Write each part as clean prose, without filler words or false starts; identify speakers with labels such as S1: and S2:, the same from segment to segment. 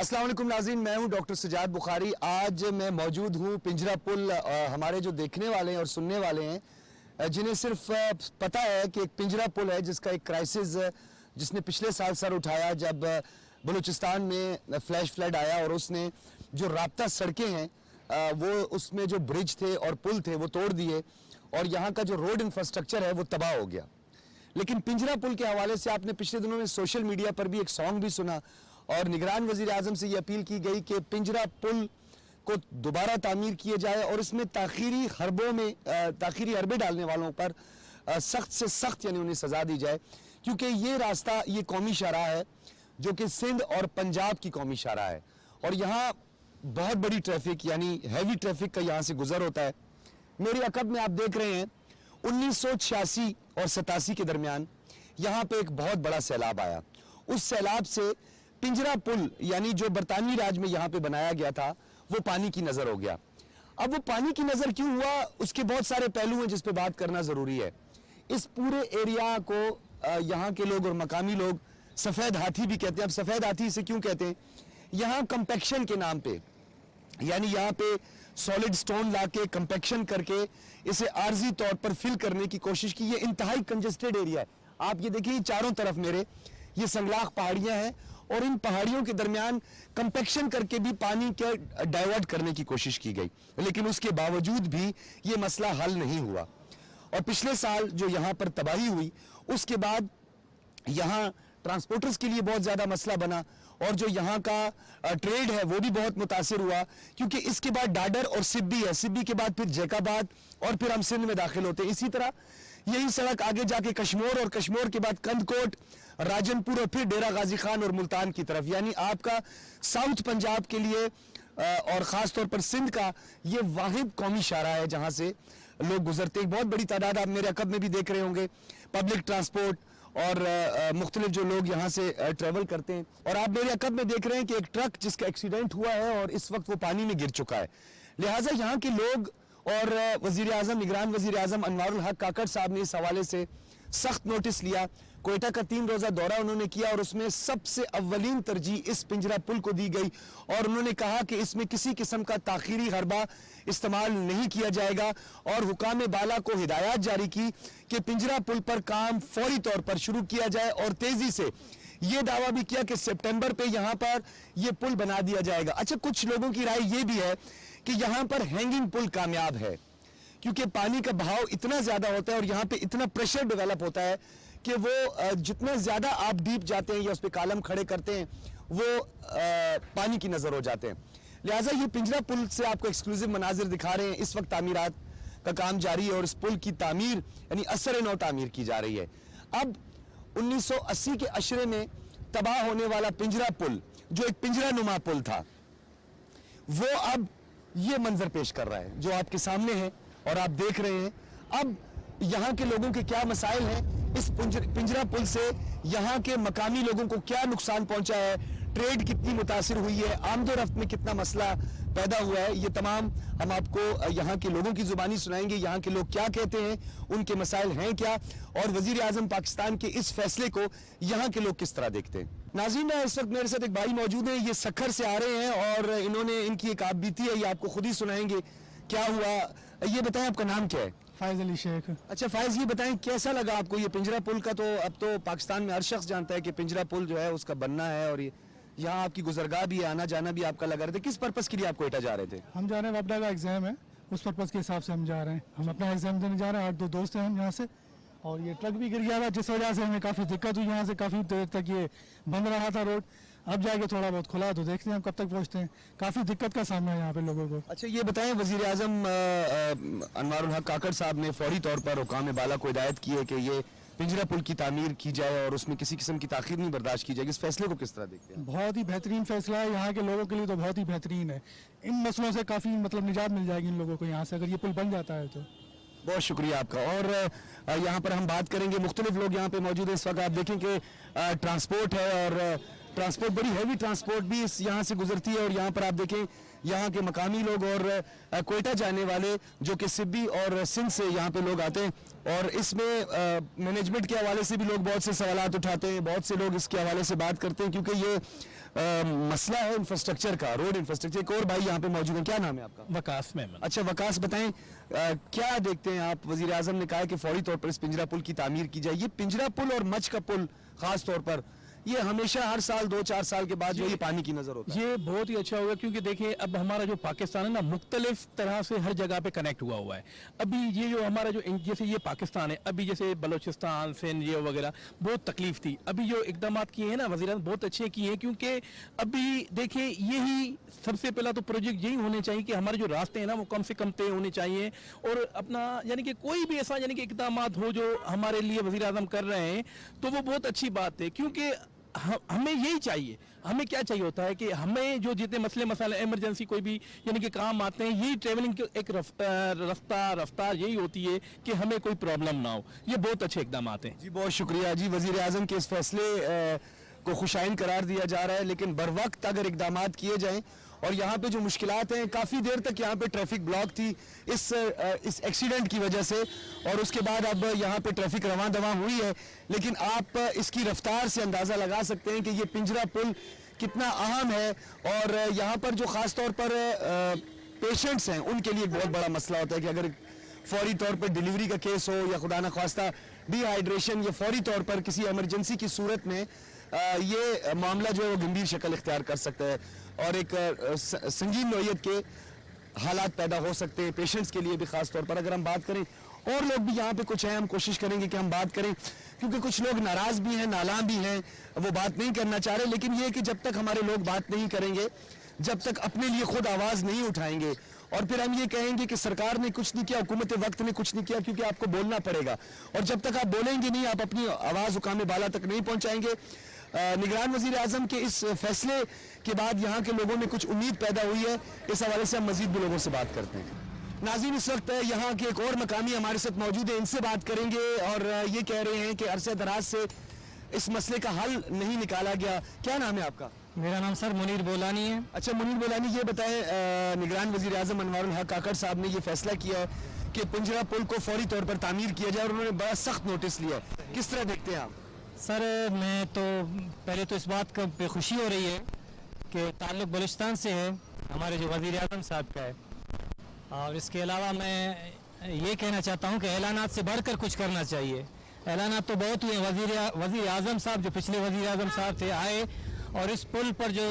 S1: अस्सलाम वालेकुम नाज़रीन, मैं हूं डॉक्टर सजाद बुखारी। आज मैं मौजूद हूं पिंजरा पुल। हमारे जो देखने वाले हैं और सुनने वाले हैं जिन्हें सिर्फ पता है कि एक पिंजरा पुल है जिसका एक क्राइसिस जिसने पिछले साल सर उठाया जब बलूचिस्तान में फ्लैश फ्लड आया और उसने जो राब्ता सड़कें हैं वो उसमें जो ब्रिज थे और पुल थे वो तोड़ दिए और यहाँ का जो रोड इंफ्रास्ट्रक्चर है वो तबाह हो गया। लेकिन पिंजरा पुल के हवाले से आपने पिछले दिनों में सोशल मीडिया पर भी एक सॉन्ग भी सुना और निगरान वजीर आजम से ये अपील की गई कि पिंजरा पुल को दोबारा तामीर किए जाए और इसमें ताखीरी हरबे डालने वालों पर सख्त से सख्त यानी उन्हें सजा दी जाए, क्योंकि ये रास्ता ये कौमी शाहराह है जो कि सिंध और पंजाब की कौमी शाहराह है और यहाँ बहुत बड़ी ट्रैफिक यानी हैवी ट्रैफिक का यहाँ से गुजर होता है। मेरे अकब में आप देख रहे हैं 1986 और 87 के दरमियान यहाँ पे एक बहुत बड़ा सैलाब आया। उस सैलाब से पिंजरा पुल यानी जो बरतानवी राज में यहाँ पे बनाया गया था वो पानी की नजर हो गया। अब वो पानी की नजर क्यों हुआ उसके बहुत सारे पहलू हैं जिस पे बात करना जरूरी है। इस पूरे एरिया को यहाँ के लोग और मकामी लोग सफेद हाथी भी कहते हैं। अब सफेद हाथी इसे क्यों कहते हैं? यहाँ कंपैक्शन के नाम पे यानी यहाँ पे सॉलिड स्टोन लाके कंपैक्शन करके इसे आर्जी तौर पर फिल करने की कोशिश की। ये इंतहाई कंजेस्टेड एरिया है। आप ये देखिए चारों तरफ मेरे ये संगलाख पहाड़ियां हैं और इन पहाड़ियों के दरमियान कंपैक्शन करके भी पानी के डाइवर्ट करने की कोशिश की गई, लेकिन उसके बावजूद भी ये मसला हल नहीं हुआ। और पिछले साल जो यहाँ पर तबाही हुई उसके बाद यहाँ ट्रांसपोर्टर्स के लिए बहुत ज़्यादा मसला बना और जो यहाँ का ट्रेड है वो भी बहुत मुतासिर हुआ, क्योंकि इसके बाद डाडर और सिब्बी है, सिब्बी के बाद फिर जैकाबाद और फिर हम सिंध में दाखिल होते हैं। इसी तरह यही सड़क आगे जाके कश्मोर और कश्मोर के बाद कंदकोट, राजनपुर और फिर डेरा गाजी खान और मुल्तान की तरफ, यानी आपका साउथ पंजाब के लिए और ख़ास तौर पर सिंध का ये वाहिद कौमी शाहराह है जहाँ से लोग गुजरते हैं। बहुत बड़ी तादाद आप मेरे अकब में भी देख रहे होंगे, पब्लिक ट्रांसपोर्ट और मुख्तलिफ जो लोग यहाँ से ट्रेवल करते हैं। और आप मेरे अकब में देख रहे हैं कि एक ट्रक जिसका एक्सीडेंट हुआ है और इस वक्त वो पानी में गिर चुका है। लिहाजा यहाँ के लोग और वजीर आजम निगरान वजीर आजम अनवारुल हक काकड़ साहब ने इस हवाले से सख्त नोटिस लिया। कोयटा का 3 रोज़ा दौरा उन्होंने किया और उसमें सबसे अव्वलीन तरजीह इस पिंजरा पुल को दी गई और उन्होंने कहा कि इसमें किसी किस्म का ताखीरी हरबा इस्तेमाल नहीं किया जाएगा और हुकाम बाला को हिदायत जारी की कि पिंजरा पुल पर काम फौरी तौर पर शुरू किया जाए और तेजी से ये दावा भी किया कि सितंबर पे यहाँ पर ये पुल बना दिया जाएगा। अच्छा, कुछ लोगों की राय ये भी है कि यहाँ पर हैंगिंग पुल कामयाब है क्योंकि पानी का बहाव इतना ज्यादा होता है और यहाँ पे इतना प्रेशर डेवलप होता है कि वो जितना ज्यादा आप डीप जाते हैं या उस पर कालम खड़े करते हैं वो पानी की नजर हो जाते हैं। लिहाजा ये पिंजरा पुल से आपको एक्सक्लूसिव मनाजिर दिखा रहे हैं। इस वक्त तामीरात का काम जारी है और इस पुल की तामीर यानी असर नौ तामीर की जा रही है। अब 1980 के अशरे में तबाह होने वाला पिंजरा पुल जो एक पिंजरा नुमा पुल था वो अब ये मंजर पेश कर रहा है जो आपके सामने है और आप देख रहे हैं। अब यहाँ के लोगों के क्या मसाइल हैं, इस पिंजरा पुल से यहाँ के मकामी लोगों को क्या नुकसान पहुंचा है, ट्रेड कितनी मुतासिर हुई है, आमदोरफ्त में कितना मसला पैदा हुआ है, ये तमाम हम आपको यहाँ के लोगों की जुबानी सुनाएंगे। यहाँ के लोग क्या कहते हैं, उनके मसाइल हैं क्या और वजीर आजम पाकिस्तान के इस फैसले को यहाँ के लोग किस तरह देखते हैं। नाज़रीन, इस वक्त मेरे साथ एक भाई मौजूद है, ये सखर से आ रहे हैं और इन्होंने इनकी एक आप बीती है, ये आपको खुद ही सुनाएंगे क्या हुआ। ये बताएं आपका नाम क्या है?
S2: फायज अली शेख।
S1: अच्छा फायज, ये बताएं कैसा लगा आपको ये पिंजरा पुल का? तो अब तो पाकिस्तान में हर शख्स जानता है कि पिंजरा पुल जो है उसका बनना है और ये यहाँ आपकी गुजरगाह भी है, आना जाना भी आपका लगा रहे थे। किस पर्पस के लिए आप कोयटा जा रहे थे?
S2: हम जा रहे हैं, अपना का एग्जाम है, उस पर्पस के हिसाब से हम जा रहे हैं। हम अपना एग्जाम देने जा रहे हैं, 8 दोस्त हैं हम यहाँ से। और ये ट्रक भी गिर गया था जिस वजह से हमें काफ़ी दिक्कत हुई, यहाँ से काफ़ी देर तक ये बंद रहा था रोड। अब जाके थोड़ा बहुत खुला तो देखते हैं हम कब तक पहुँचते हैं। काफ़ी दिक्कत का सामना है यहाँ पे लोगों को।
S1: अच्छा, ये बताएं वजीर आजम अनवारुल हक काकड़ साहब ने फौरी तौर पर हुकाम बाला को हिदायत की है कि ये पिंजरा पुल की तामीर की जाए और उसमें किसी किस्म की ताखीर नहीं बर्दाश्त की जाएगी। इस फैसले को किस तरह देखते हैं?
S2: बहुत ही बेहतरीन फैसला है, यहाँ के लोगों के लिए तो बहुत ही बेहतरीन है। इन मसलों से काफ़ी मतलब निजात मिल जाएगी इन लोगों को यहाँ से अगर ये पुल बन जाता है तो।
S1: बहुत शुक्रिया आपका। और यहाँ पर हम बात करेंगे, मुख्तलिफ लोग यहाँ पे मौजूद है इस वक्त। आप देखें कि ट्रांसपोर्ट है और ट्रांसपोर्ट बड़ी हैवी ट्रांसपोर्ट भी इस यहाँ से गुजरती है और यहाँ पर आप देखें यहाँ के मकामी लोग और कोयटा जाने वाले जो कि सिब्बी और सिंध से यहाँ पे लोग आते हैं, और इसमें मैनेजमेंट के हवाले से भी लोग बहुत से सवालात उठाते हैं, बहुत से लोग इसके हवाले से बात करते हैं, क्योंकि ये मसला है इंफ्रास्ट्रक्चर का, रोड इंफ्रास्ट्रक्चर। एक और भाई यहाँ पे मौजूद है, क्या नाम है आपका?
S3: वकास मेमन।
S1: अच्छा वकास, बताएं क्या देखते हैं आप? वजीर आजम ने कहा है कि फौरी तौर पर इस पिंजरा पुल की तामीर की जाए। ये पिंजरा पुल और मच का पुल खास तौर पर ये हमेशा हर साल 2-4 साल के बाद जो ये पानी की नजर होता है।
S3: ये बहुत ही अच्छा होगा, क्योंकि देखिए अब हमारा जो पाकिस्तान है ना, मुख्तलिफ तरह से हर जगह पे कनेक्ट हुआ है। अभी ये जो हमारा जो जैसे ये पाकिस्तान है, अभी जैसे बलोचिस्तान सिंध ये वगैरह बहुत तकलीफ थी। अभी जो इकदाम किए हैं ना वज़ीर आज़म, बहुत अच्छे किए हैं, क्योंकि अभी देखिए यही सबसे पहला तो प्रोजेक्ट यही होने चाहिए कि हमारे जो रास्ते हैं ना वो कम से कम तय होने चाहिए, और अपना यानी कि कोई भी ऐसा यानी कि इकदाम हो जो हमारे लिए वज़ीर आज़म कर रहे हैं तो वो बहुत अच्छी बात है, क्योंकि हमें यही चाहिए। हमें क्या चाहिए होता है कि हमें जो जितने मसले मसाले इमरजेंसी कोई भी यानी कि काम आते हैं, यही ट्रेवलिंग की एक रफ्तार यही होती है कि हमें कोई प्रॉब्लम ना हो। ये बहुत अच्छे इकदाम हैं
S1: जी। बहुत शुक्रिया जी। वजीर आजम के इस फैसले को खुशाइन करार दिया जा रहा है, लेकिन बर वक्त अगर इकदाम किए जाएं, और यहाँ पे जो मुश्किलात हैं, काफ़ी देर तक यहाँ पे ट्रैफिक ब्लॉक थी इस एक्सीडेंट की वजह से, और उसके बाद अब यहाँ पे ट्रैफिक रवां दवां हुई है, लेकिन आप इसकी रफ्तार से अंदाज़ा लगा सकते हैं कि ये पिंजरा पुल कितना अहम है। और यहाँ पर जो ख़ास तौर पर पेशेंट्स हैं उनके लिए एक बहुत बड़ा मसला होता है कि अगर फौरी तौर पर डिलीवरी का केस हो या खुदा न ख्वास्ता डिहाइड्रेशन, या फौरी तौर पर किसी इमरजेंसी की सूरत में ये मामला जो है वो गंभीर शक्ल इख्तियार कर सकता है, और एक संगीन नौयत के हालात पैदा हो सकते हैं पेशेंट्स के लिए भी। ख़ास तौर पर अगर हम बात करें, और लोग भी यहाँ पे कुछ हैं, हम कोशिश करेंगे कि हम बात करें, क्योंकि कुछ लोग नाराज़ भी हैं, नाला भी हैं, वो बात नहीं करना चाह रहे। लेकिन ये कि जब तक हमारे लोग बात नहीं करेंगे, जब तक अपने लिए खुद आवाज़ नहीं उठाएंगे, और फिर हम ये कहेंगे कि सरकार ने कुछ नहीं किया, हुकूमत वक्त ने कुछ नहीं किया, क्योंकि आपको बोलना पड़ेगा, और जब तक आप बोलेंगे नहीं, आप अपनी आवाज़ हुकाम बाला तक नहीं पहुँचाएंगे। निगरान वज़ीर आज़म के इस फैसले के बाद यहाँ के लोगों में कुछ उम्मीद पैदा हुई है। इस हवाले से हम मज़ीद भी लोगों से बात करते हैं। नाज़रीन, इस वक्त यहाँ के एक और मकामी हमारे साथ मौजूद है, इनसे बात करेंगे, और ये कह रहे हैं कि अरसे दराज से इस मसले का हल नहीं निकाला गया। क्या नाम है आपका?
S4: मेरा नाम सर मुनीर बोलानी है।
S1: अच्छा मुनीर बोलानी, ये बताएं, निगरान वज़ीर आज़म अनवारुल हक काकड़ साहब ने ये फैसला किया है कि पिंजरा पुल को फौरी तौर पर तामीर किया जाए, और उन्होंने बड़ा सख्त नोटिस लिया है। किस तरह देखते हैं आप?
S4: सर मैं तो पहले तो इस बात का पे खुशी हो रही है कि ताल्लुक़ बलूचिस्तान से है, हमारे जो वज़ीर आज़म साहब का है, और इसके अलावा मैं ये कहना चाहता हूँ कि ऐलानात से बढ़कर कुछ करना चाहिए। ऐलानात तो बहुत हुए, वज़ीर आज़म साहब जो पिछले वज़ीर आज़म साहब थे आए, और इस पुल पर जो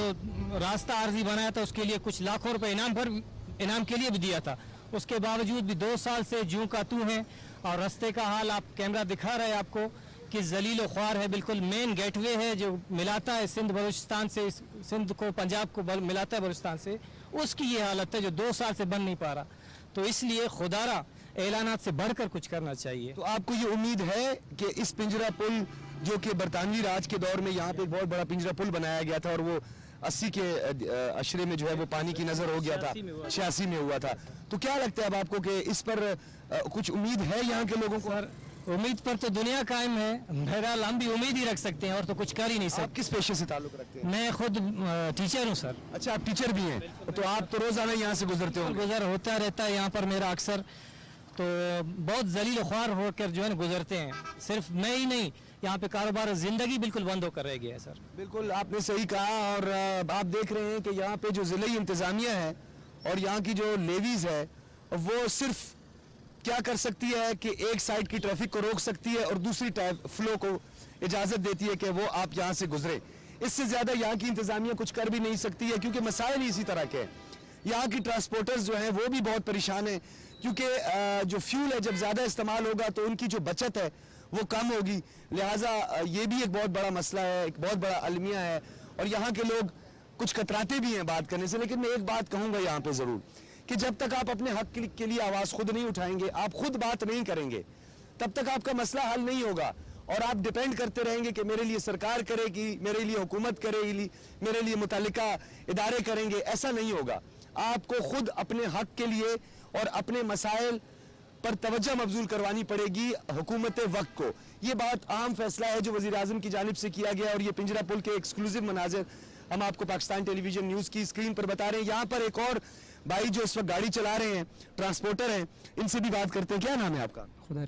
S4: रास्ता आर्जी बनाया था उसके लिए कुछ लाखों रुपए इनाम के लिए भी दिया था। उसके बावजूद भी 2 साल से जूं का तू है, और रास्ते का हाल आप कैमरा दिखा रहे हैं आपको कि जलील व ख्वार है। बिल्कुल मेन गेटवे है जो मिलाता है सिंध बलूचिस्तान से, सिंध को पंजाब को मिलाता है बलूचिस्तान से, उसकी ये हालत है जो 2 साल से बन नहीं पा रहा। तो इसलिए खुदारा ऐलानात से बढ़कर कुछ करना चाहिए।
S1: तो आपको ये उम्मीद है कि इस पिंजरा पुल जो कि बरतानवी राज के दौर में यहाँ पे एक बहुत बड़ा पिंजरा पुल बनाया गया था, और वो 80 के अशरे में जो है वो पानी की नजर हो गया था, 86 में हुआ था, तो क्या लगता है अब आपको कि इस पर कुछ उम्मीद है यहाँ के लोगों को?
S4: उम्मीद पर तो दुनिया कायम है, बहरहाल हम भी उम्मीद ही रख सकते हैं, और तो कुछ कर ही नहीं सकते।
S1: आप किस पेशे से ताल्लुक रखते हैं?
S4: मैं खुद टीचर हूँ सर।
S1: अच्छा, आप टीचर भी हैं, तो आप तो रोजाना यहाँ से गुजरते हो?
S4: गुजर होता रहता है यहाँ पर मेरा अक्सर, तो बहुत जलील ख्वार होकर जो है ना गुजरते हैं। सिर्फ मैं ही नहीं, यहाँ पे कारोबार ज़िंदगी बिल्कुल बंद होकर रह गया है सर।
S1: बिल्कुल आपने सही कहा, और आप देख रहे हैं कि यहाँ पे जो ज़िले इंतज़ामिया है और यहाँ की जो लेवीज़ है, वो सिर्फ क्या कर सकती है कि एक साइड की ट्रैफिक को रोक सकती है और दूसरी फ्लो को इजाज़त देती है कि वो आप यहाँ से गुजरे। इससे ज़्यादा यहाँ की इंतज़ामिया कुछ कर भी नहीं सकती है, क्योंकि मसाइल ही इसी तरह के हैं। यहाँ की ट्रांसपोर्टर्स जो हैं वो भी बहुत परेशान हैं, क्योंकि जो फ्यूल है जब ज़्यादा इस्तेमाल होगा तो उनकी जो बचत है वो कम होगी, लिहाजा ये भी एक बहुत बड़ा मसला है, एक बहुत बड़ा अलमिया है, और यहाँ के लोग कुछ कतराते भी हैं बात करने से। लेकिन मैं एक बात कहूँगा यहाँ पे ज़रूर कि जब तक आप अपने हक के लिए आवाज़ खुद नहीं उठाएंगे, आप खुद बात नहीं करेंगे, तब तक आपका मसला हल नहीं होगा, और आप डिपेंड करते रहेंगे कि मेरे लिए सरकार करेगी, मेरे लिए हुकूमत करेगी, मेरे लिए मुतालिका इदारे करेंगे। ऐसा नहीं होगा। आपको खुद अपने हक के लिए और अपने मसाइल पर तवज्जो मबजूल करवानी पड़ेगी हुकूमत वक्त को। ये बहुत अहम फैसला है जो वज़ीर आज़म की जानिब से किया गया, और ये पिंजरा पुल के एक्सक्लूसिव मनाजिर हम आपको पाकिस्तान टेलीविजन न्यूज़ की स्क्रीन पर बता रहे हैं। यहाँ पर एक और भाई जो इस वक्त गाड़ी चला रहे हैं, ट्रांसपोर्टर हैं, इनसे भी बात करते हैं। क्या नाम है आपका?
S4: खुदा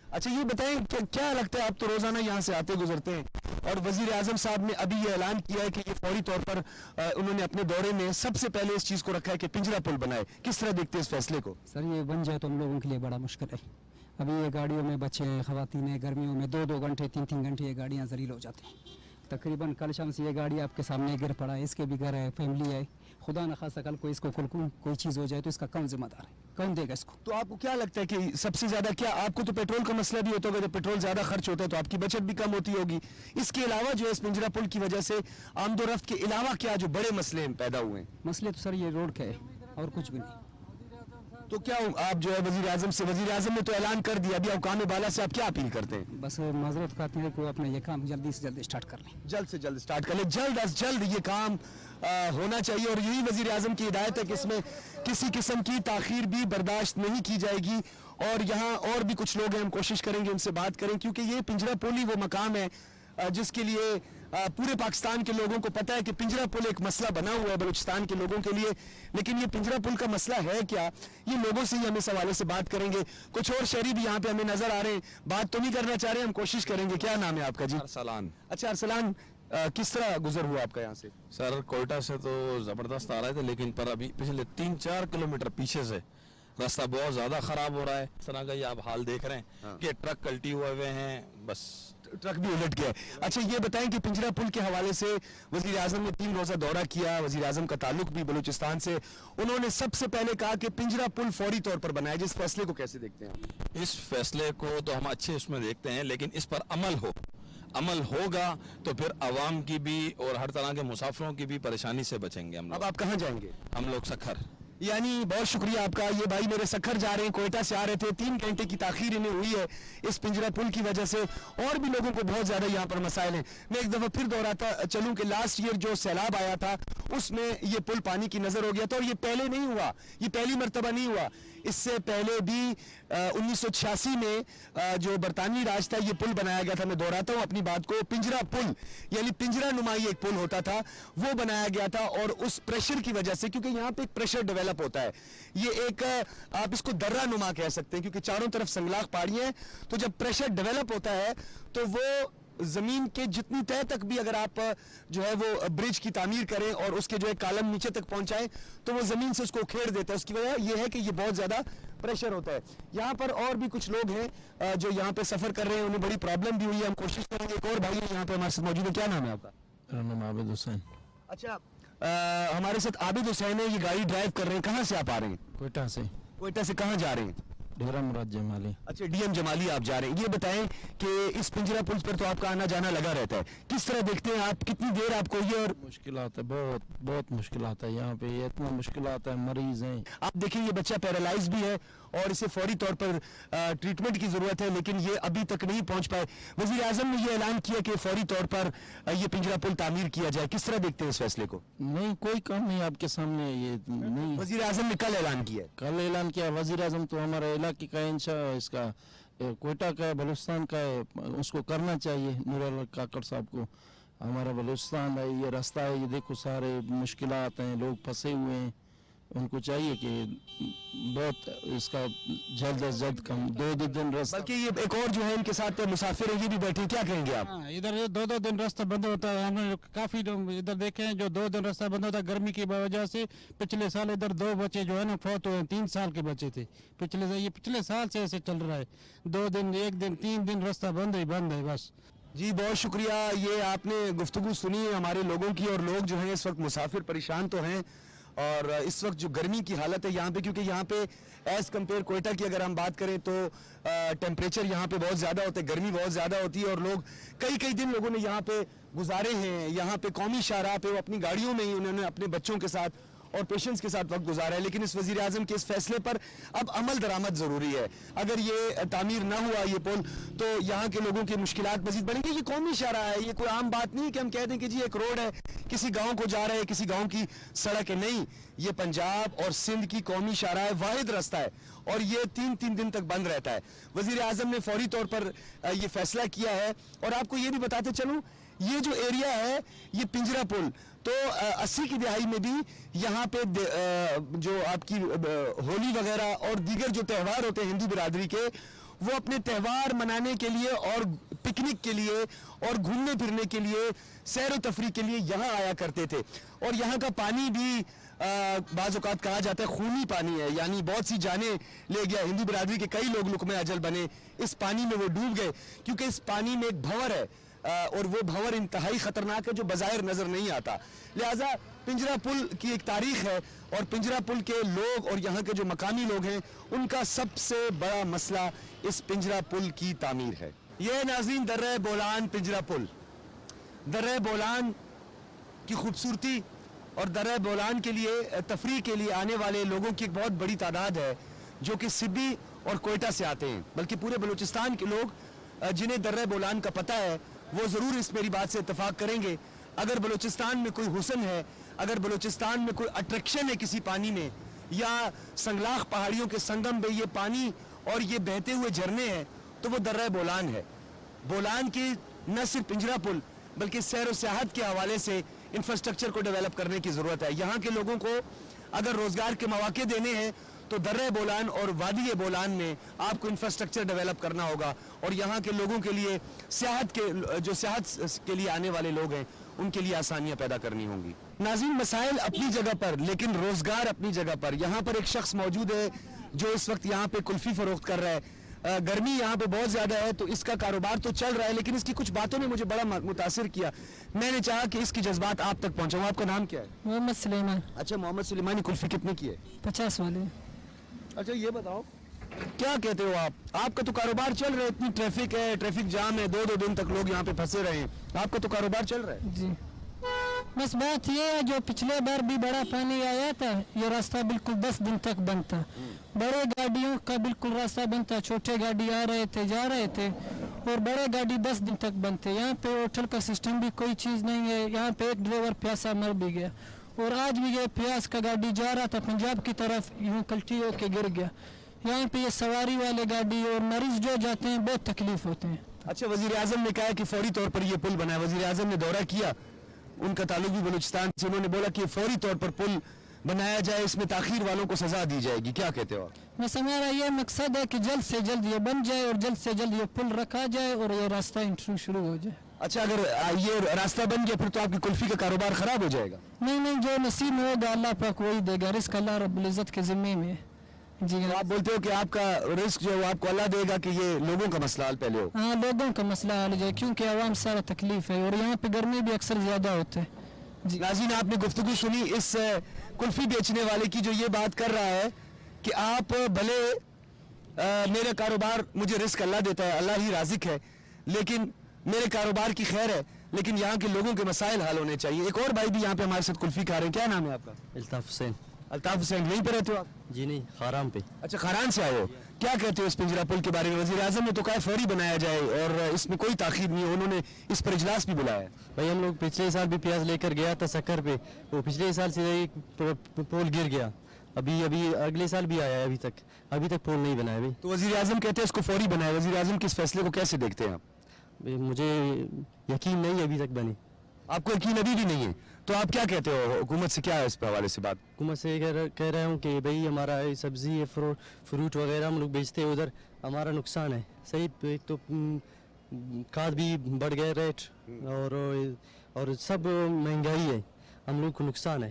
S1: अच्छा ये बताएं क्या लगता है, आप तो रोजाना यहाँ से आते गुजरते हैं और वजीर आजम साहब ने अभी ये ऐलान किया है कि ये फौरी तौर पर उन्होंने अपने दौरे में सबसे पहले इस चीज को रखा है कि पिंजरा पुल बनाए, किस तरह देखते हैं इस फैसले को?
S5: सर ये बन जाए तो हम लोगों के लिए बड़ा मुश्किल है। अभी ये गाड़ियों में बच्चे हैं, ख़वातीन हैं, गर्मियों में 2-2 घंटे 3-3 घंटे ये गाड़ियाँ ज़लील हो जाती हैं। तकरीबन कल शाम से ये गाड़ी आपके सामने गिर पड़ा है, इसके भी घर है, फैमिली है। खुदा न खासा कल को इसको कोई चीज़ हो जाए तो इसका कौन जिम्मेदार है, कौन देगा इसको?
S1: तो आपको क्या लगता है कि सबसे ज्यादा क्या, आपको तो पेट्रोल का मसला भी होता होगा, जब पेट्रोल ज्यादा खर्च होता है तो आपकी बचत भी कम होती होगी, इसके अलावा जो है इस पिंजरा पुल की वजह से आमदोरफ्त के अलावा क्या जो बड़े मसले पैदा हुए हैं?
S5: मसले तो सर ये रोड के है और कुछ भी नहीं।
S1: तो क्या आप जो है वजीर आजम ने तो ऐलान कर दिया, अभी अवकाम बाला से आप क्या अपील करते हैं?
S5: बस माजरत खाते हैं को अपना ये काम जल्दी से जल्दी स्टार्ट कर लें,
S1: जल्द से जल्द स्टार्ट कर ले, जल्द अज जल्द ये काम होना चाहिए और यही वजीर आजम की हिदायत है कि इसमें किसी किस्म की ताखीर भी बर्दाश्त नहीं की जाएगी। और यहाँ और भी कुछ लोग हैं, हम कोशिश करेंगे उनसे बात करें, क्योंकि ये पिंजरा पुल ही वो मकाम है जिसके लिए पूरे पाकिस्तान के लोगों को पता है कि पिंजरा पुल एक मसला बना हुआ है बलूचिस्तान के लोगों के लिए, लेकिन ये पिंजरा पुल का मसला है क्या, ये लोगों से ही हम इस हवाले से बात करेंगे। कुछ और शहरी भी यहाँ पे हमें नजर आ रहे हैं, बात तो नहीं करना चाह रहे, हम कोशिश करेंगे। क्या नाम है आपका जी?
S6: अरसलान।
S1: अच्छा अरसलान, किस तरह गुजर हुआ आपका यहाँ से?
S6: सर कोयटा से तो जबरदस्त आ रहे थे, लेकिन पर अभी पिछले 3-4 किलोमीटर पीछे से रास्ता बहुत ज्यादा खराब हो रहा है। इस तरह का ये आप हाल देख रहे हैं कि ट्रक कल्टी हुए हुए हैं, बस
S1: ट्रक भी उलट गया। अच्छा ये बताएं कि पिंजरा पुल के हवाले से वजीर आजम ने 3 रोजा दौरा किया, वजीर आजम का ताल्लुक भी बलूचिस्तान से, उन्होंने सबसे पहले कहा कि पिंजरा पुल फौरी तौर पर बनाए। जिस फैसले को कैसे देखते हैं आप?
S6: इस फैसले को तो हम अच्छे उसमें देखते हैं, लेकिन इस पर अमल होगा तो फिर आवाम की भी और हर तरह के मुसाफिरों की भी परेशानी से बचेंगे हम
S1: अब
S6: लोग।
S1: आप कहाँ जाएंगे?
S6: हम लोग सखर।
S1: यानी बहुत शुक्रिया आपका। ये भाई मेरे सखर जा रहे हैं, कोयटा से आ रहे थे, 3 घंटे की ताखीर इन्हें हुई है इस पिंजरा पुल की वजह से, और भी लोगों को बहुत ज्यादा यहाँ पर मसाइल हैं। मैं एक दफा फिर दोहराता चलूं कि लास्ट ईयर जो सैलाब आया था उसमें ये पुल पानी की नजर हो गया था, और ये पहले नहीं हुआ, ये पहली मरतबा नहीं हुआ। इससे पहले भी 1986 में जो बरतानवी राज था ये पुल बनाया गया था। मैं दोहराता हूँ अपनी बात को, पिंजरा पुल यानी पिंजरा नुमाई एक पुल होता था, वो बनाया गया था, और उस प्रेशर की वजह से, क्योंकि यहाँ पे एक प्रेशर डेवलप होता है, ये एक आप इसको दर्रा नुमा कह सकते हैं, क्योंकि चारों तरफ संगलाख पहाड़ियाँ हैं, तो जब प्रेशर डेवलप होता है तो वो जमीन के जितनी तह तक भी अगर आप जो है वो ब्रिज की तामीर करें और उसके जो है कालम नीचे तक पहुंचाएं तो वो जमीन से उसको उखेड़ देता है। उसकी वजह ये है कि ये बहुत ज्यादा प्रेशर होता है। यहाँ पर और भी कुछ लोग हैं जो यहाँ पे सफर कर रहे हैं, उन्हें बड़ी प्रॉब्लम भी हुई है, हम कोशिश करेंगे। एक और भाई यहाँ पे हमारे साथ मौजूद है, क्या नाम है आपका?
S6: मेरा नाम आबिद हुसैन।
S1: अच्छा हमारे साथ आबिद हुसैन है, ये गाड़ी ड्राइव कर रहे हैं, कहाँ से आप आ रहे हैं?
S6: कोयटा से।
S1: कोयटा से कहाँ जा रहे हैं?
S6: डेरा मुराद जमाली।
S1: अच्छा डीएम जमाली आप जा रहे हैं। ये बताएं कि इस पिंजरा पुल पर तो आपका आना जाना लगा रहता है, किस तरह देखते हैं आप, कितनी देर आपको ये और
S6: मुश्किलात है, बहुत मुश्किलात है यहाँ पे, ये इतना मुश्किलात है, मरीज हैं।
S1: आप देखिए ये बच्चा पैरालाइज भी है और इसे फौरी तौर पर ट्रीटमेंट की जरूरत है, लेकिन ये अभी तक नहीं पहुंच पाए। वजीर आजम ने ये ऐलान किया कि फौरी तौर पर ये पिंजरा पुल तामीर किया जाए, किस तरह देखते हैं इस फैसले को?
S6: नहीं कोई काम नहीं आपके सामने, ये नहीं।
S1: वजीर आजम ने कल ऐलान किया है।
S6: कल ऐलान किया वजीर आजम, तो हमारे इलाके का इंशा इसका कोयटा का है, बलूचिस्तान का है, उसको करना चाहिए नूर काकड़ साहब को। हमारा बलूचिस्तान है, ये रास्ता है, ये देखो सारे मुश्किलात हैं, लोग फंसे हुए हैं, उनको चाहिए कि बहुत इसका जल्द से जल्द कम 2 दिन रास्ता।
S1: बल्कि ये एक और जो है इनके साथ मुसाफिर है, ये भी बैठे, क्या कहेंगे आप?
S7: हाँ, इधर 2-2 दिन रास्ता बंद होता है। हमने काफी इधर देखे हैं जो 2 दिन रास्ता बंद होता है गर्मी की वजह से। पिछले साल इधर 2 बच्चे जो है ना फौत हुए, 3 साल के बच्चे थे। पिछले साल से ऐसे चल रहा है, 2 दिन 1 दिन 3 दिन रास्ता बंद है बस।
S1: जी बहुत शुक्रिया। ये आपने गुफ्तगू सुनी है हमारे लोगों की, और लोग जो हैं इस वक्त मुसाफिर परेशान तो हैं, और इस वक्त जो गर्मी की हालत है यहाँ पे, क्योंकि यहाँ पे एज़ कम्पेयर कोयटा की अगर हम बात करें तो टेम्परेचर यहाँ पे बहुत ज़्यादा होता है, गर्मी बहुत ज़्यादा होती है, और लोग कई दिन लोगों ने यहाँ पे गुजारे हैं। यहाँ पे कौमी शाहराह पे वो अपनी गाड़ियों में ही उन्होंने अपने बच्चों के साथ और पेशेंट्स के साथ वक्त गुजारा है। लेकिन इस वजीर आजम के इस फैसले पर अब अमल दरामद जरूरी है। अगर ये तामीर ना हुआ ये पुल तो यहाँ के लोगों की मुश्किलात मजीद बढ़ेंगी। ये कौमी शाहराह है, ये कोई आम बात नहीं कि हम कह दें कि जी एक रोड है, किसी गांव को जा रहा है, किसी गांव की सड़क है, नहीं, یہ پنجاب اور سندھ کی قومی شاہراہ واحد راستہ ہے اور یہ 3 دن تک بند رہتا ہے. وزیر اعظم نے فوری طور پر یہ فیصلہ کیا ہے. اور آپ کو یہ بھی بتاتے چلوں, یہ جو ایریا ہے یہ پنجرا پل, تو 80 کی دہائی میں بھی یہاں پہ جو آپ کی ہولی وغیرہ اور دیگر جو تہوار ہوتے ہیں ہندو برادری کے, وہ اپنے تہوار منانے کے لیے اور پکنک کے لیے اور گھومنے پھرنے کے لیے, سیر و تفریح کے لیے یہاں آیا کرتے تھے. اور یہاں کا پانی بھی بعض اوقات کہا جاتا ہے خونی پانی ہے, یعنی بہت سی جانیں لے گیا. ہندو برادری کے کئی لوگ لقمہ اجل بنے, اس پانی میں وہ ڈوب گئے کیونکہ اس پانی میں ایک بھنور ہے اور وہ بھنور انتہائی خطرناک ہے جو بظاہر نظر نہیں آتا. لہٰذا پنجرا پل کی ایک تاریخ ہے اور پنجرا پل کے لوگ اور یہاں کے جو مقامی لوگ ہیں ان کا سب سے بڑا مسئلہ اس پنجرا پل کی تعمیر ہے. یہ ناظرین درہ بولان پنجرا پل, درہ بولان کی خوبصورتی اور درہ بولان کے لیے تفریح کے لیے آنے والے لوگوں کی ایک بہت بڑی تعداد ہے جو کہ سبی اور کوئٹہ سے آتے ہیں, بلکہ پورے بلوچستان کے لوگ جنہیں درہ بولان کا پتہ ہے وہ ضرور اس میری بات سے اتفاق کریں گے. اگر بلوچستان میں کوئی حسن ہے, اگر بلوچستان میں کوئی اٹریکشن ہے کسی پانی میں, یا سنگلاخ پہاڑیوں کے سنگم میں یہ پانی اور یہ بہتے ہوئے جھرنے ہیں, تو وہ درہ بولان ہے. بولان کی نہ صرف پنجرا پل بلکہ سیر و سیاحت کے حوالے سے انفراسٹرکچر کو ڈیولپ کرنے کی ضرورت ہے. یہاں کے لوگوں کو اگر روزگار کے مواقع دینے ہیں تو درہ بولان اور وادی بولان میں آپ کو انفراسٹرکچر ڈیولپ کرنا ہوگا, اور یہاں کے لوگوں کے لیے سیاحت کے لیے آنے والے لوگ ہیں ان کے لیے آسانیاں پیدا کرنی ہوں گی. ناظرین, مسائل اپنی جگہ پر لیکن روزگار اپنی جگہ پر. یہاں پر ایک شخص موجود ہے جو اس وقت یہاں پہ کلفی فروخت کر رہا ہے. گرمی یہاں پہ بہت زیادہ ہے تو اس کا کاروبار تو چل رہا ہے, لیکن اس کی کچھ باتوں نے مجھے بڑا متاثر کیا. میں نے چاہا کہ اس کی جذبات آپ تک پہنچاؤں. آپ کا نام کیا ہے؟
S5: محمد سلیمان.
S1: اچھا, محمد سلیمانی. کلفی کتنے کی ہے؟
S5: 50 والے.
S1: اچھا, یہ بتاؤ کیا کہتے ہو آپ کا تو کاروبار چل رہا ہے, اتنی ٹریفک ہے, ٹریفک جام ہے, 2 دن تک لوگ یہاں پہ پھنسے رہے ہیں, آپ کا تو کاروبار چل رہا ہے؟
S5: جی, بس بات یہ ہے جو پچھلے بار بھی بڑا پانی آیا تھا یہ راستہ بالکل 10 دن تک بند تھا. بڑے گاڑیوں کا بالکل راستہ بند تھا, چھوٹے گاڑی آ رہے تھے جا رہے تھے, اور بڑے گاڑی 10 دن تک بند تھے. یہاں پہ ہوٹل کا سسٹم بھی کوئی چیز نہیں ہے. یہاں پہ ایک ڈرائیور پیاسا مر بھی گیا, اور آج بھی یہ پیاس کا گاڑی جا رہا تھا پنجاب کی طرف, یوں کلٹی ہو کے گر گیا. یہاں پہ یہ سواری والے گاڑی اور مریض جو جاتے ہیں بہت تکلیف ہوتے ہیں.
S1: اچھا, وزیر اعظم نے کہا کہ فوری طور پر یہ پل بنا ہے. وزیر اعظم نے دورہ کیا, ان کا تعلق بھی بلوچستان سے, انہوں نے بولا کہ فوری طور پر پل بنایا جائے, اس میں تاخیر والوں کو سزا دی جائے گی. کیا کہتے ہو آپ؟
S5: بس ہمارا یہ مقصد ہے کہ جلد سے جلد یہ بن جائے اور جلد سے جلد یہ پل رکھا جائے اور یہ راستہ شروع ہو جائے.
S1: اچھا, اگر یہ راستہ بن گیا پھر تو آپ کی کلفی کا کاروبار خراب ہو جائے گا.
S5: نہیں, جو نصیب میں ہوگا اللہ پاک وہی دے گا. رزق اللہ رب العزت کے ذمے میں ہے. جی,
S1: آپ بولتے ہو کہ آپ کا رزق جو ہے وہ آپ کو اللہ دے گا, کہ یہ لوگوں کا مسئلہ حل پہلے ہو؟
S5: ہاں, لوگوں کا مسئلہ حل ہو جائے کیونکہ عوام سارا تکلیف ہے, اور یہاں پہ گرمی بھی اکثر زیادہ ہوتے ہے.
S1: جی ناظرین, آپ نے گفتگو سنی اس کلفی بیچنے والے کی جو یہ بات کر رہا ہے کہ آپ بھلے میرا کاروبار مجھے رزق اللہ دیتا ہے, اللہ ہی رازق ہے, لیکن میرے کاروبار کی خیر ہے, لیکن یہاں کے لوگوں کے مسائل حل ہونے چاہیے. ایک اور بھائی بھی یہاں پہ ہمارے ساتھ کلفی کھا رہے ہیں. کیا نام ہے آپ کا؟
S8: الطاف حسین.
S1: الطاف حسین. یہیں پہ رہتے ہو آپ؟
S8: جی نہیں, خارام پہ.
S1: اچھا, خاران سے آئے ہو. کیا کہتے ہو اس پنجرا پل کے بارے میں؟ وزیر اعظم نے تو کہا فوری بنایا جائے اور اس میں کوئی تاخیر نہیں ہے, انہوں نے اس پر اجلاس بھی بلایا ہے.
S8: بھائی ہم لوگ پچھلے سال بھی پیاز لے کر گیا تھا سکر پہ, وہ پچھلے سال سے ایک پول گر گیا, ابھی اگلے سال بھی آیا ہے, ابھی تک پول نہیں بنا ہے.
S1: تو وزیر اعظم کہتے ہیں اس کو فوری بنائے. وزیر اعظم کے اس فیصلے کو کیسے دیکھتے ہیں آپ؟
S8: مجھے یقین نہیں ابھی تک بنے.
S1: آپ کو یقین ابھی بھی نہیں ہے, تو آپ کیا کہتے ہو, حکومت سے کیا ہے اس پہ حوالے سے بات؟
S8: حکومت سے کہہ رہا ہوں کہ بھائی ہمارا سبزی فروٹ وغیرہ ہم لوگ بیچتے ہیں, ادھر ہمارا نقصان ہے. صحیح, ایک تو کھاد بھی بڑھ گئے ریٹ, اور سب مہنگائی ہے, ہم لوگ کو نقصان ہے.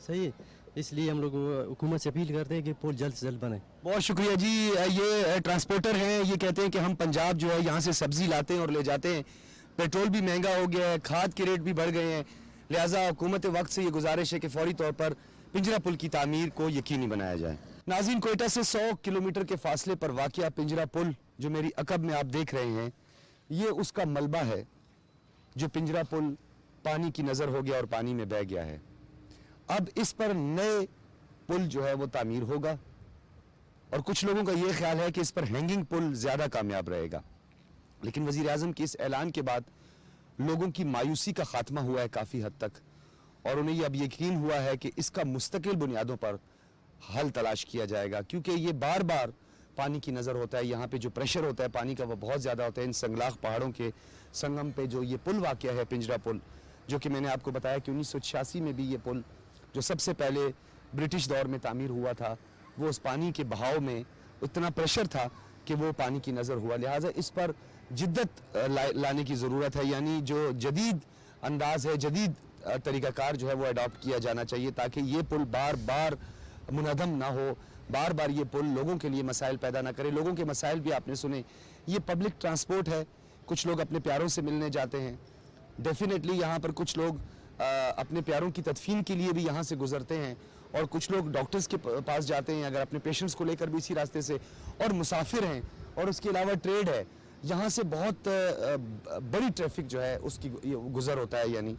S8: صحیح ہے, اس لیے ہم لوگ حکومت سے اپیل کرتے ہیں کہ پول جلد سے جلد بنے.
S1: بہت شکریہ جی. یہ ٹرانسپورٹر ہیں, یہ کہتے ہیں کہ ہم پنجاب جو ہے یہاں سے سبزی لاتے ہیں اور لے جاتے ہیں, پیٹرول بھی مہنگا ہو گیا ہے, کھاد کے ریٹ بھی بڑھ گئے ہیں, لہٰذا حکومت وقت سے یہ گزارش ہے کہ فوری طور پر پنجرا پل کی تعمیر کو یقینی بنایا جائے. ناظرین, کوئٹہ سے 100 کلومیٹر کے فاصلے پر واقع پنجرا پل جو میری عقب میں آپ دیکھ رہے ہیں, یہ اس کا ملبہ ہے جو پنجرا پل پانی کی نظر ہو گیا اور پانی میں بہہ گیا ہے. اب اس پر نئے پل جو ہے وہ تعمیر ہوگا, اور کچھ لوگوں کا یہ خیال ہے کہ اس پر ہینگنگ پل زیادہ کامیاب رہے گا. لیکن وزیر اعظم کے اس اعلان کے بعد لوگوں کی مایوسی کا خاتمہ ہوا ہے کافی حد تک, اور انہیں یہ اب یقین ہوا ہے کہ اس کا مستقل بنیادوں پر حل تلاش کیا جائے گا، کیونکہ یہ بار بار پانی کی نظر ہوتا ہے، یہاں پہ جو پریشر ہوتا ہے پانی کا وہ بہت زیادہ ہوتا ہے. ان سنگلاخ پہاڑوں کے سنگم پہ جو یہ پل واقع ہے پنجرا پل، جو کہ میں نے آپ کو بتایا کہ 1986 میں بھی یہ پل جو سب سے پہلے برٹش دور میں تعمیر ہوا تھا، وہ اس پانی کے بہاؤ میں اتنا پریشر تھا کہ وہ پانی کی نظر ہوا. لہٰذا اس پر جدت لانے کی ضرورت ہے، یعنی جو جدید انداز ہے، جدید طریقہ کار جو ہے وہ اڈاپٹ کیا جانا چاہیے، تاکہ یہ پل بار بار منہدم نہ ہو، بار بار یہ پل لوگوں کے لیے مسائل پیدا نہ کرے. لوگوں کے مسائل بھی آپ نے سنے. یہ پبلک ٹرانسپورٹ ہے، کچھ لوگ اپنے پیاروں سے ملنے جاتے ہیں، ڈیفینیٹلی یہاں پر کچھ لوگ اپنے پیاروں کی تدفین کے لیے بھی یہاں سے گزرتے ہیں، اور کچھ لوگ ڈاکٹرز کے پاس جاتے ہیں اگر اپنے پیشنٹس کو لے کر بھی اسی راستے سے، اور مسافر ہیں، اور اس کے علاوہ ٹریڈ ہے. یہاں سے بہت بڑی ٹریفک جو ہے اس کی گزر ہوتا ہے یعنی.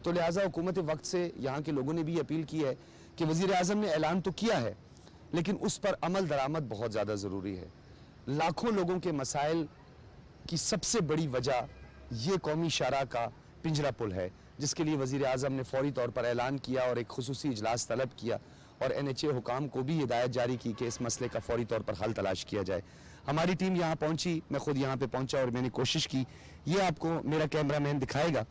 S1: تو لہٰذا حکومت وقت سے یہاں کے لوگوں نے بھی اپیل کی ہے کہ وزیر اعظم نے اعلان تو کیا ہے لیکن اس پر عمل درآمد بہت زیادہ ضروری ہے. لاکھوں لوگوں کے مسائل کی سب سے بڑی وجہ یہ قومی شاہراہ کا پنجرا پل ہے، جس کے لیے وزیر اعظم نے فوری طور پر اعلان کیا اور ایک خصوصی اجلاس طلب کیا، اور NHA حکام کو بھی ہدایت جاری کی کہ اس مسئلے کا فوری طور پر حل تلاش کیا جائے. ہماری ٹیم یہاں پہنچی، میں خود یہاں پہ پہنچا اور میں نے کوشش کی. یہ آپ کو میرا کیمرہ مین دکھائے گا،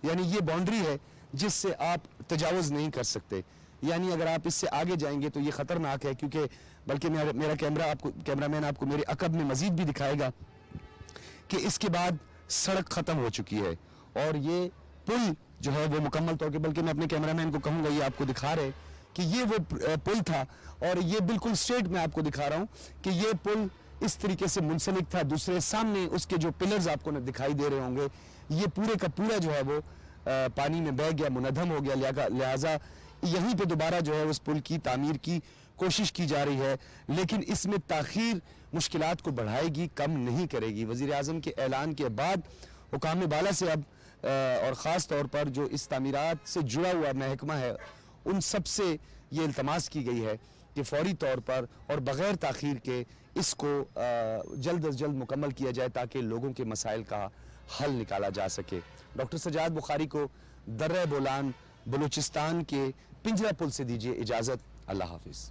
S1: یعنی یہ باؤنڈری ہے جس سے آپ تجاوز نہیں کر سکتے. یعنی اگر آپ اس سے آگے جائیں گے تو یہ خطرناک ہے، کیونکہ بلکہ میرا کیمرہ مین آپ کو میرے عقب میں مزید بھی دکھائے گا کہ اس کے بعد سڑک ختم ہو چکی ہے، اور یہ پل جو ہے وہ مکمل طور پہ، بلکہ میں اپنے کیمرہ مین کو کہوں گا یہ آپ کو دکھا رہے کہ یہ وہ پل تھا، اور یہ بالکل سٹریٹ میں آپ کو دکھا رہا ہوں کہ یہ پل اس طریقے سے منسلک تھا. دوسرے سامنے اس کے جو پلرز آپ کو دکھائی دے رہے ہوں گے، یہ پورے کا پورا جو ہے وہ پانی میں بہہ گیا، منہدم ہو گیا. لہٰذا یہیں پہ دوبارہ جو ہے اس پل کی تعمیر کی کوشش کی جا رہی ہے، لیکن اس میں تاخیر مشکلات کو بڑھائے گی، کم نہیں کرے گی. وزیر اعظم کے اعلان کے بعد حکام بالا سے اب اور خاص طور پر جو اس تعمیرات سے جڑا ہوا محکمہ ہے، ان سب سے یہ التماس کی گئی ہے کہ فوری طور پر اور بغیر تاخیر کے اس کو جلد از جلد مکمل کیا جائے تاکہ لوگوں کے مسائل کا حل نکالا جا سکے. ڈاکٹر سجاد بخاری کو درہ بولان بلوچستان کے پنجرا پل سے دیجیے اجازت. اللہ حافظ.